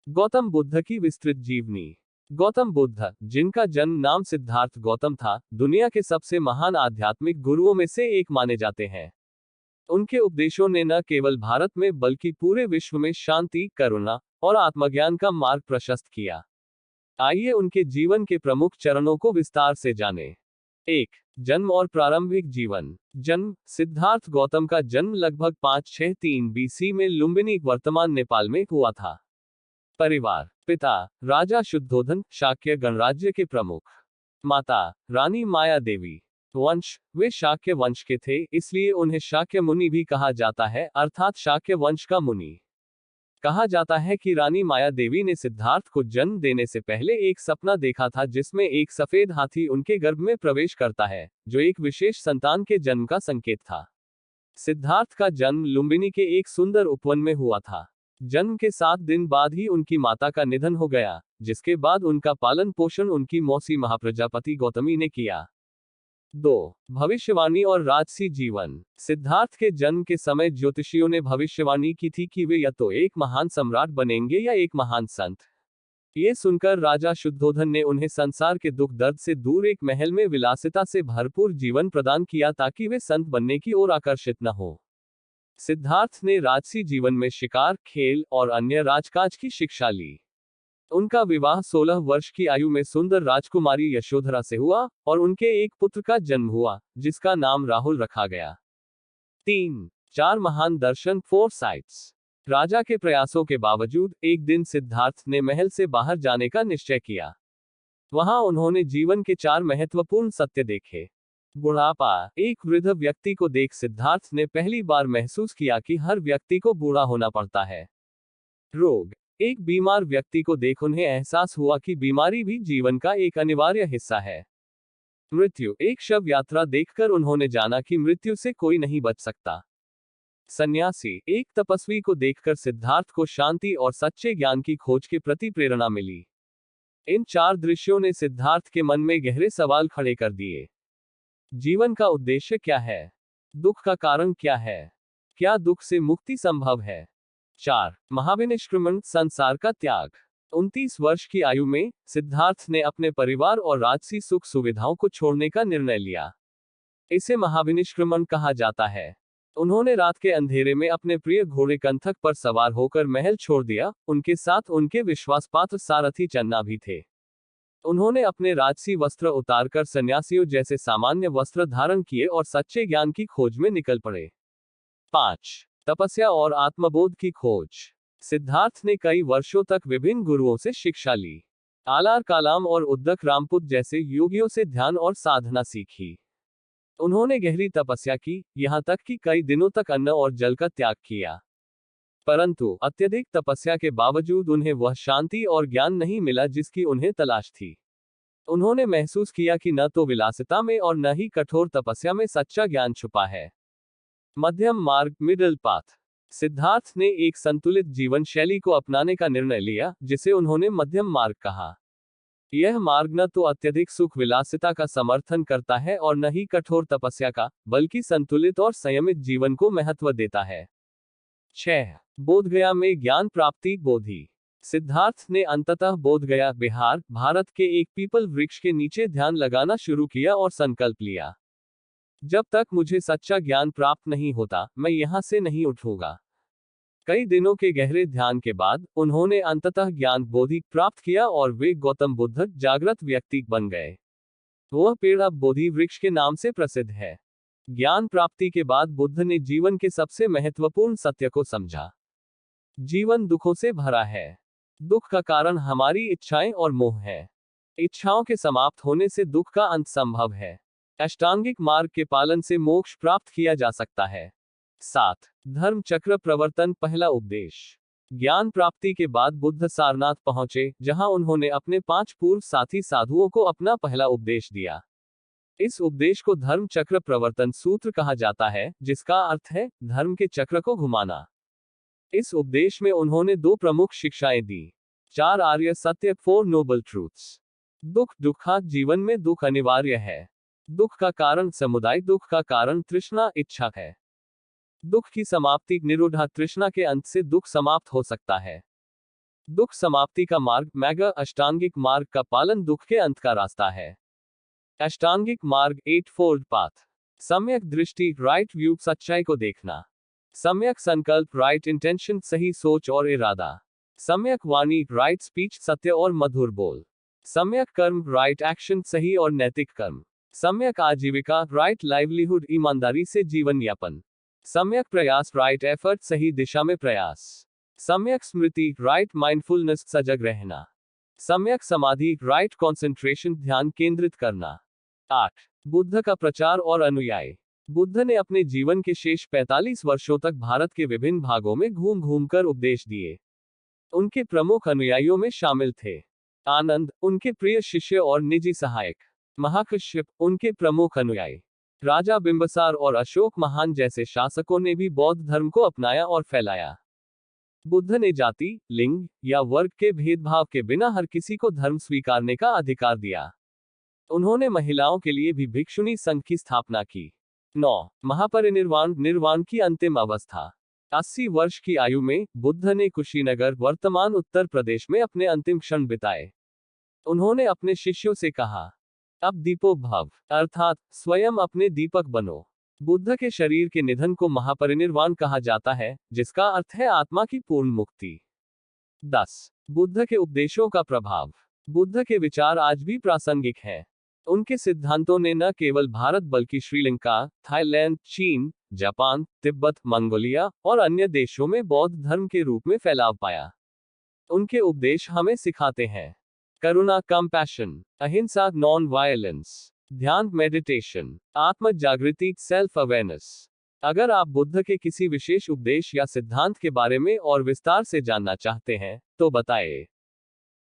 गौतम बुद्ध की विस्तृत जीवनी। गौतम बुद्ध, जिनका जन्म नाम सिद्धार्थ गौतम था, दुनिया के सबसे महान आध्यात्मिक गुरुओं में से एक माने जाते हैं। उनके उपदेशों ने न केवल भारत में बल्कि पूरे विश्व में शांति, करुणा और आत्मज्ञान का मार्ग प्रशस्त किया। आइए उनके जीवन के प्रमुख चरणों को विस्तार से जानें। 1. जन्म और प्रारंभिक जीवन। जन्म। सिद्धार्थ गौतम का जन्म लगभग 563 बीसी में लुम्बिनी, वर्तमान नेपाल में हुआ था। परिवार। पिता राजा शुद्धोधन, शाक्य गणराज्य के प्रमुख। माता रानी माया देवी। वंश। वे शाक्य वंश के थे, इसलिए उन्हें शाक्य मुनि भी कहा जाता है, अर्थात शाक्य वंश का मुनि। कहा जाता है कि रानी माया देवी ने सिद्धार्थ को जन्म देने से पहले एक सपना देखा था जिसमें एक सफेद हाथी उनके गर्भ में प्रवेश करता है, जो एक विशेष संतान के जन्म का संकेत था। सिद्धार्थ का जन्म लुम्बिनी के एक सुंदर उपवन में हुआ था। जन्म के 7 दिन बाद ही उनकी माता का निधन हो गया, जिसके बाद उनका पालन पोषण उनकी मौसी महाप्रजापति गौतमी ने किया। 2. भविष्यवाणी और राजसी जीवन। सिद्धार्थ के जन्म के समय ज्योतिषियों ने भविष्यवाणी की थी कि वे या तो एक महान सम्राट बनेंगे या एक महान संत। ये सुनकर राजा शुद्धोधन ने उन्हें संसार के दुख दर्द से दूर एक महल में विलासिता से भरपूर जीवन प्रदान किया ताकि वे संत बनने की ओर आकर्षित न हो। सिद्धार्थ ने राजसी जीवन में शिकार, खेल और अन्य राजकाज की शिक्षा ली। उनका विवाह 16 वर्ष की आयु में सुंदर राजकुमारी यशोधरा से हुआ और उनके एक पुत्र का जन्म हुआ, जिसका नाम राहुल रखा गया। 3. 4 महान दर्शन, 4 साइट्स। राजा के प्रयासों के बावजूद एक दिन सिद्धार्थ ने महल से बाहर जाने का निश्चय किया। वहां उन्होंने जीवन के 4 महत्वपूर्ण सत्य देखे। बुढ़ापा। एक वृद्ध व्यक्ति को देख सिद्धार्थ ने पहली बार महसूस किया कि हर व्यक्ति को बूढ़ा होना पड़ता है। रोग। एक बीमार व्यक्ति को देख उन्हें एहसास हुआ कि बीमारी भी जीवन का एक अनिवार्य हिस्सा है। मृत्यु। एक शव यात्रा देखकर उन्होंने जाना कि मृत्यु से कोई नहीं बच सकता। सन्यासी। एक तपस्वी को देखकर सिद्धार्थ को शांति और सच्चे ज्ञान की खोज के प्रति प्रेरणा मिली। इन 4 दृश्यों ने सिद्धार्थ के मन में गहरे सवाल खड़े कर दिए। जीवन का उद्देश्य क्या है? दुख का कारण क्या है? क्या दुख से मुक्ति संभव है? 4. महाविनिष्क्रमण, संसार का त्याग। 29 वर्ष की आयु में सिद्धार्थ ने अपने परिवार और राजसी सुख सुविधाओं को छोड़ने का निर्णय लिया। इसे महाविनिष्क्रमण कहा जाता है। उन्होंने रात के अंधेरे में अपने प्रिय घोड़े कंथक पर सवार होकर महल छोड़ दिया। उनके साथ उनके विश्वासपात्र सारथी चन्ना भी थे। उन्होंने अपने राजसी वस्त्र उतारकर सन्यासियों जैसे सामान्य वस्त्र धारण किए और सच्चे ज्ञान की खोज में निकल पड़े। 5. तपस्या और आत्मबोध की खोज। सिद्धार्थ ने कई वर्षों तक विभिन्न गुरुओं से शिक्षा ली। आलार कालाम और उद्दक रामपुत जैसे योगियों से ध्यान और साधना सीखी। उन्होंने गहरी तपस्या की, यहां तक कि कई दिनों तक अन्न और जल का त्याग किया। परंतु अत्यधिक तपस्या के बावजूद उन्हें वह शांति और ज्ञान नहीं मिला जिसकी उन्हें तलाश थी। उन्होंने महसूस किया कि न तो विलासिता में और न ही कठोर तपस्या में सच्चा ज्ञान छुपा है। मध्यम मार्ग, मिडल पाथ। सिद्धार्थ ने एक संतुलित जीवन शैली को अपनाने का निर्णय लिया, जिसे उन्होंने मध्यम मार्ग कहा। यह मार्ग न तो अत्यधिक सुख विलासिता का समर्थन करता है और न ही कठोर तपस्या का, बल्कि संतुलित और संयमित जीवन को महत्व देता है। 6. बोधगया में ज्ञान प्राप्ति, बोधि। सिद्धार्थ ने अंततः बोधगया, बिहार, भारत के एक पीपल वृक्ष के नीचे ध्यान लगाना शुरू किया और संकल्प लिया, जब तक मुझे सच्चा ज्ञान प्राप्त नहीं होता, मैं यहां से नहीं उठूंगा। कई दिनों के गहरे ध्यान के बाद उन्होंने अंततः ज्ञान बोधि प्राप्त किया और वे गौतम बुद्ध, जागृत व्यक्ति बन गए। वह पेड़ अब बोधि वृक्ष के नाम से प्रसिद्ध है। ज्ञान प्राप्ति के बाद बुद्ध ने जीवन के सबसे महत्वपूर्ण सत्य को समझा। जीवन दुखों से भरा है। दुख का कारण हमारी इच्छाएं और मोह है। इच्छाओं के समाप्त होने से दुख का अंत संभव है। अष्टांगिक मार्ग के पालन से मोक्ष प्राप्त किया जा सकता है। 7. धर्म चक्र प्रवर्तन, पहला उपदेश। ज्ञान प्राप्ति के बाद बुद्ध सारनाथ पहुंचे, जहां उन्होंने अपने 5 पूर्व साथी साधुओं को अपना पहला उपदेश दिया। इस उपदेश को धर्म चक्र प्रवर्तन सूत्र कहा जाता है, जिसका अर्थ है धर्म के चक्र को घुमाना। इस उपदेश में उन्होंने 2 प्रमुख शिक्षाएं दी। 4 आर्य सत्य, 4 नोबल ट्रूथ्स। दुख, दुखा, जीवन में दुख अनिवार्य है। दुख का कारण समुदाय, दुख का कारण तृष्णा, इच्छा है। दुख की समाप्ति, निरोधा, तृष्णा के अंत से दुख समाप्त हो सकता है। दुख समाप्ति का मार्ग मैग अष्टांगिक मार्ग का पालन दुख के अंत का रास्ता है। अष्टांगिक मार्ग 8 फोल्ड पाथ। सम्यक दृष्टि राइट व्यू सच्चाई को देखना। सम्यक संकल्प राइट इंटेंशन सही सोच और इरादा। सम्यक वाणी राइट स्पीच सत्य और मधुर बोल। सम्यक कर्म राइट एक्शन सही और नैतिक कर्म। सम्यक आजीविका राइट लाइवलीहुड ईमानदारी से जीवन यापन। सम्यक प्रयास राइट एफर्ट सही दिशा में प्रयास। सम्यक स्मृति राइट माइंडफुलनेस सजग रहना। सम्यक समाधि राइट कंसंट्रेशन ध्यान केंद्रित करना। 8 बुद्ध का प्रचार और अनुयायी। बुद्ध ने अपने जीवन के शेष 45 वर्षों तक भारत के विभिन्न भागों में घूम घूमकर उपदेश दिए। उनके प्रमुख अनुयायियों में शामिल थे आनंद, उनके प्रिय शिष्य और निजी सहायक। महाकश्यप, उनके प्रमुख अनुयायी। राजा बिंबसार और अशोक महान जैसे शासकों ने भी बौद्ध धर्म को अपनाया और फैलाया। बुद्ध ने जाति, लिंग या वर्ग के भेदभाव के बिना हर किसी को धर्म स्वीकारने का अधिकार दिया। उन्होंने महिलाओं के लिए भी भिक्षुणी संघ की स्थापना की। 9 महापरिनिर्वाण निर्वाण की अंतिम अवस्था। 80 वर्ष की आयु में बुद्ध ने कुशीनगर वर्तमान उत्तर प्रदेश में अपने अंतिम क्षण बिताए। उन्होंने अपने शिष्यों से कहा, अब दीपो भव, अर्थात स्वयं अपने दीपक बनो। बुद्ध के शरीर के निधन को महापरिनिर्वाण कहा जाता है, जिसका अर्थ है आत्मा की पूर्ण मुक्ति। 10 बुद्ध के उपदेशों का प्रभाव। बुद्ध के विचार आज भी प्रासंगिक हैं। उनके सिद्धांतों ने न केवल भारत बल्कि श्रीलंका, थाईलैंड, चीन, जापान, तिब्बत, मंगोलिया और अन्य देशों में बौद्ध धर्म के रूप में फैलाव पाया। उनके उपदेश हमें सिखाते हैं करुणा कंपैशन, अहिंसा नॉन वायलेंस, ध्यान मेडिटेशन, आत्म जागृति सेल्फ अवेयरनेस। अगर आप बुद्ध के किसी विशेष उपदेश या सिद्धांत के बारे में और विस्तार से जानना चाहते हैं तो बताएं।